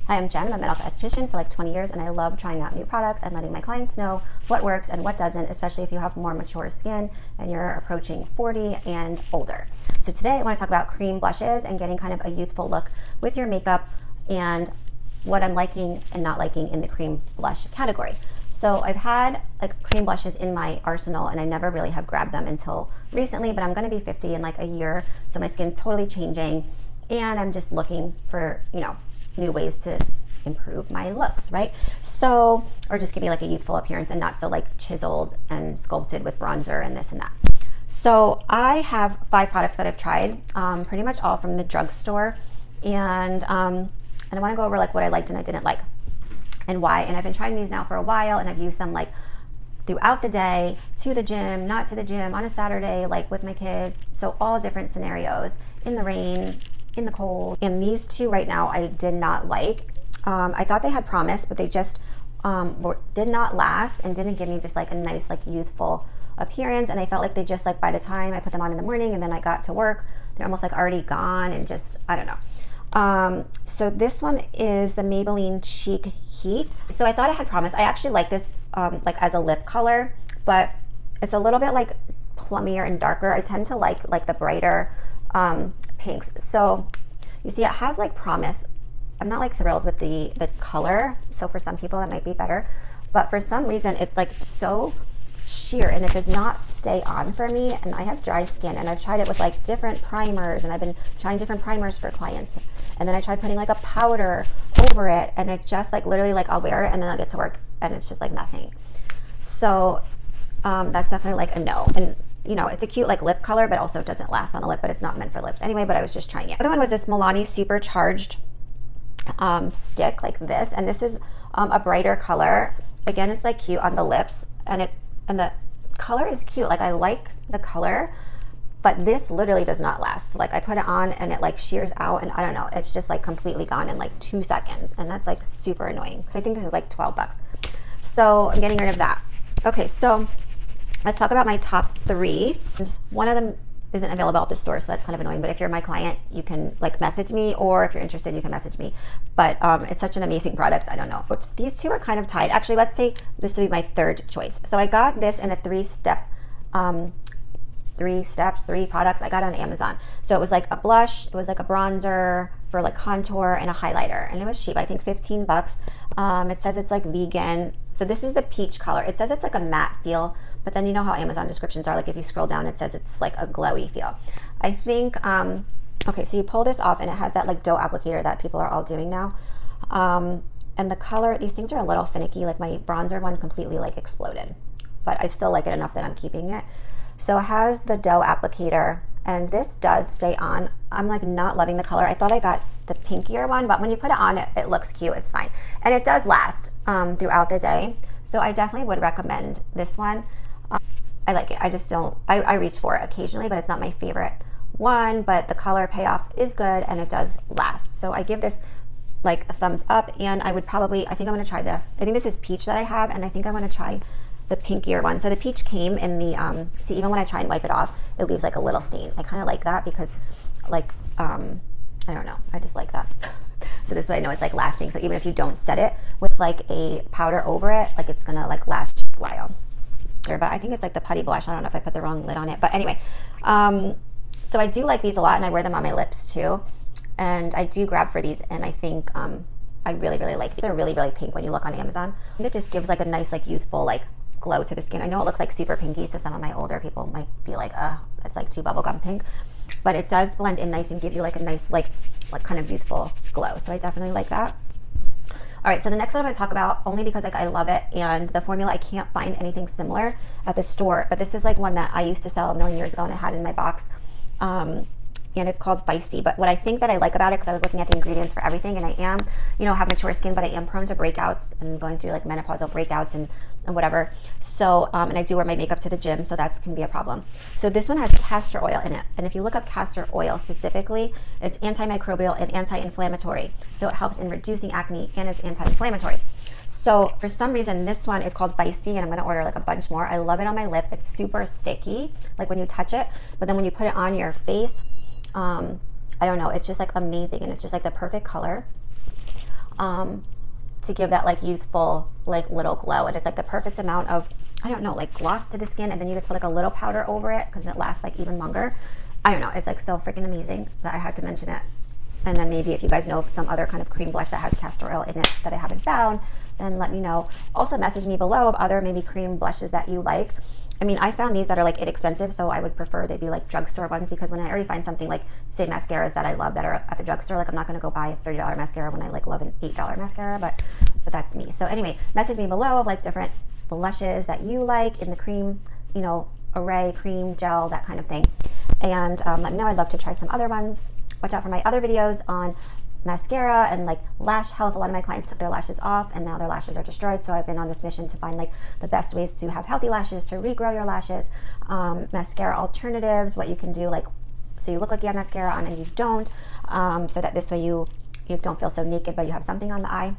Hi, I'm Jen. I'm a medical esthetician for like 20 years, and I love trying out new products and letting my clients know what works and what doesn't, especially if you have more mature skin and you're approaching 40 and older. So today I want to talk about cream blushes and getting kind of a youthful look with your makeup and what I'm liking and not liking in the cream blush category. So I've had like cream blushes in my arsenal and I never really have grabbed them until recently, but I'm going to be 50 in like a year, so my skin's totally changing and I'm just looking for, you know, new ways to improve my looks, right? So, or just give me like a youthful appearance and not so like chiseled and sculpted with bronzer and this and that. So I have 5 products that I've tried, pretty much all from the drugstore, and I want to go over like what I liked and I didn't like and why. And I've been trying these now for a while, and I've used them like throughout the day, to the gym, not to the gym, on a Saturday, like with my kids. So all different scenarios, in the rain, in the cold. And these 2 right now I did not like. I thought they had promise, but they just did not last and didn't give me just like a nice like youthful appearance. And I felt like they just like by the time I put them on in the morning and then I got to work, they're almost like already gone and just, I don't know. So this one is the Maybelline Cheek Heat. So I thought it had promise. I actually like this like as a lip color, but it's a little bit like plummier and darker. I tend to like the brighter pinks. So you see it has like promise. I'm not like thrilled with the color, so for some people that might be better, but for some reason it's like so sheer and it does not stay on for me, and I have dry skin and I've tried it with like different primers, and I've been trying different primers for clients, and then I tried putting like a powder over it, and it just like literally like I'll wear it and then I'll get to work and it's just like nothing. So that's definitely like a no. And you know, it's a cute like lip color, but also it doesn't last on a lip, but it's not meant for lips anyway, but I was just trying it. The other one was this Milani Supercharged stick like this, and this is a brighter color. Again, it's like cute on the lips, and the color is cute. Like I like the color, but this literally does not last. Like I put it on and it like shears out, and I don't know, it's just like completely gone in like 2 seconds, and that's like super annoying because I think this is like 12 bucks. So I'm getting rid of that. Okay, so let's talk about my top 3. One of them isn't available at the store, so that's kind of annoying, but if you're my client, you can like message me, or if you're interested, you can message me. But it's such an amazing product, I don't know. But these 2 are kind of tied. Actually, let's say this would be my 3rd choice. So I got this in a 3-step, 3 products I got on Amazon. So it was like a blush, it was like a bronzer for like contour, and a highlighter, and it was cheap, I think 15 bucks. It says it's like vegan. So this is the peach color. It says it's like a matte feel, but then you know how Amazon descriptions are, like if you scroll down it says it's like a glowy feel. I think, okay, so you pull this off and it has that like dough applicator that people are all doing now. And the color, these things are a little finicky, like my bronzer one completely like exploded, but I still like it enough that I'm keeping it. So it has the dough applicator, and this does stay on. I'm like not loving the color. I thought I got the pinkier one, but when you put it on, it looks cute, it's fine. And it does last throughout the day. So I definitely would recommend this one. I like it. I just don't, I reach for it occasionally, but it's not my favorite one, but the color payoff is good and it does last. So I give this like a thumbs up, and I would probably, I think I'm gonna try I think this is peach that I have, and I think I wanna try the pinkier one. So the peach came in the, see, even when I try and wipe it off, it leaves like a little stain. I kind of like that because like, I don't know, I just like that. So this way I know it's like lasting. So even if you don't set it with like a powder over it, like it's gonna like last a while. But I think it's like the putty blush. I don't know if I put the wrong lid on it, but anyway. So I do like these a lot, and I wear them on my lips too. And I do grab for these, and I think I really, really like these. They're really, really pink when you look on Amazon. It just gives like a nice like youthful like glow to the skin. I know it looks like super pinky, so some of my older people might be like, that's like too bubblegum pink, but it does blend in nice and give you like a nice like kind of youthful glow. So I definitely like that. All right, so the next one I'm going to talk about, only because like I love it, and the formula, I can't find anything similar at the store, but this is like one that I used to sell a million years ago and I had in my box. And it's called Feisty. But what I think that I like about it, because I was looking at the ingredients for everything, and I am, you know, have mature skin, but I am prone to breakouts and going through like menopausal breakouts and whatever. So, and I do wear my makeup to the gym, so that can be a problem. So this one has castor oil in it. And if you look up castor oil specifically, it's antimicrobial and anti-inflammatory. So it helps in reducing acne, and it's anti-inflammatory. So for some reason, this one is called Feisty, and I'm gonna order like a bunch more. I love it on my lip. It's super sticky, like when you touch it, but then when you put it on your face, I don't know, it's just like amazing, and it's just like the perfect color. to give that like youthful, like little glow. It is like the perfect amount of, I don't know, like gloss to the skin, and then you just put like a little powder over it because it lasts like even longer. I don't know, it's like so freaking amazing that I had to mention it. And then maybe if you guys know of some other kind of cream blush that has castor oil in it that I haven't found, then let me know. Also message me below of other maybe cream blushes that you like. I mean, I found these that are like inexpensive, so I would prefer they be like drugstore ones, because when I already find something like, say, mascaras that I love that are at the drugstore, like I'm not gonna go buy a $30 mascara when I like love an $8 mascara, but that's me. So anyway, message me below of like different blushes that you like in the cream, you know, array, cream, gel, that kind of thing. And let me know, I'd love to try some other ones. Watch out for my other videos on mascara and like lash health. A lot of my clients took their lashes off and now their lashes are destroyed, so I've been on this mission to find like the best ways to have healthy lashes, to regrow your lashes, mascara alternatives, what you can do like so you look like you have mascara on and you don't, so that this way you don't feel so naked but you have something on the eye.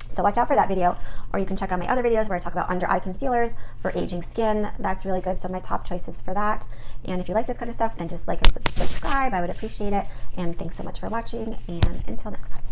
So watch out for that video, or you can check out my other videos where I talk about under eye concealers for aging skin. That's really good. So my top choices for that. And if you like this kind of stuff, then just like and subscribe. I would appreciate it. And thanks so much for watching, and until next time.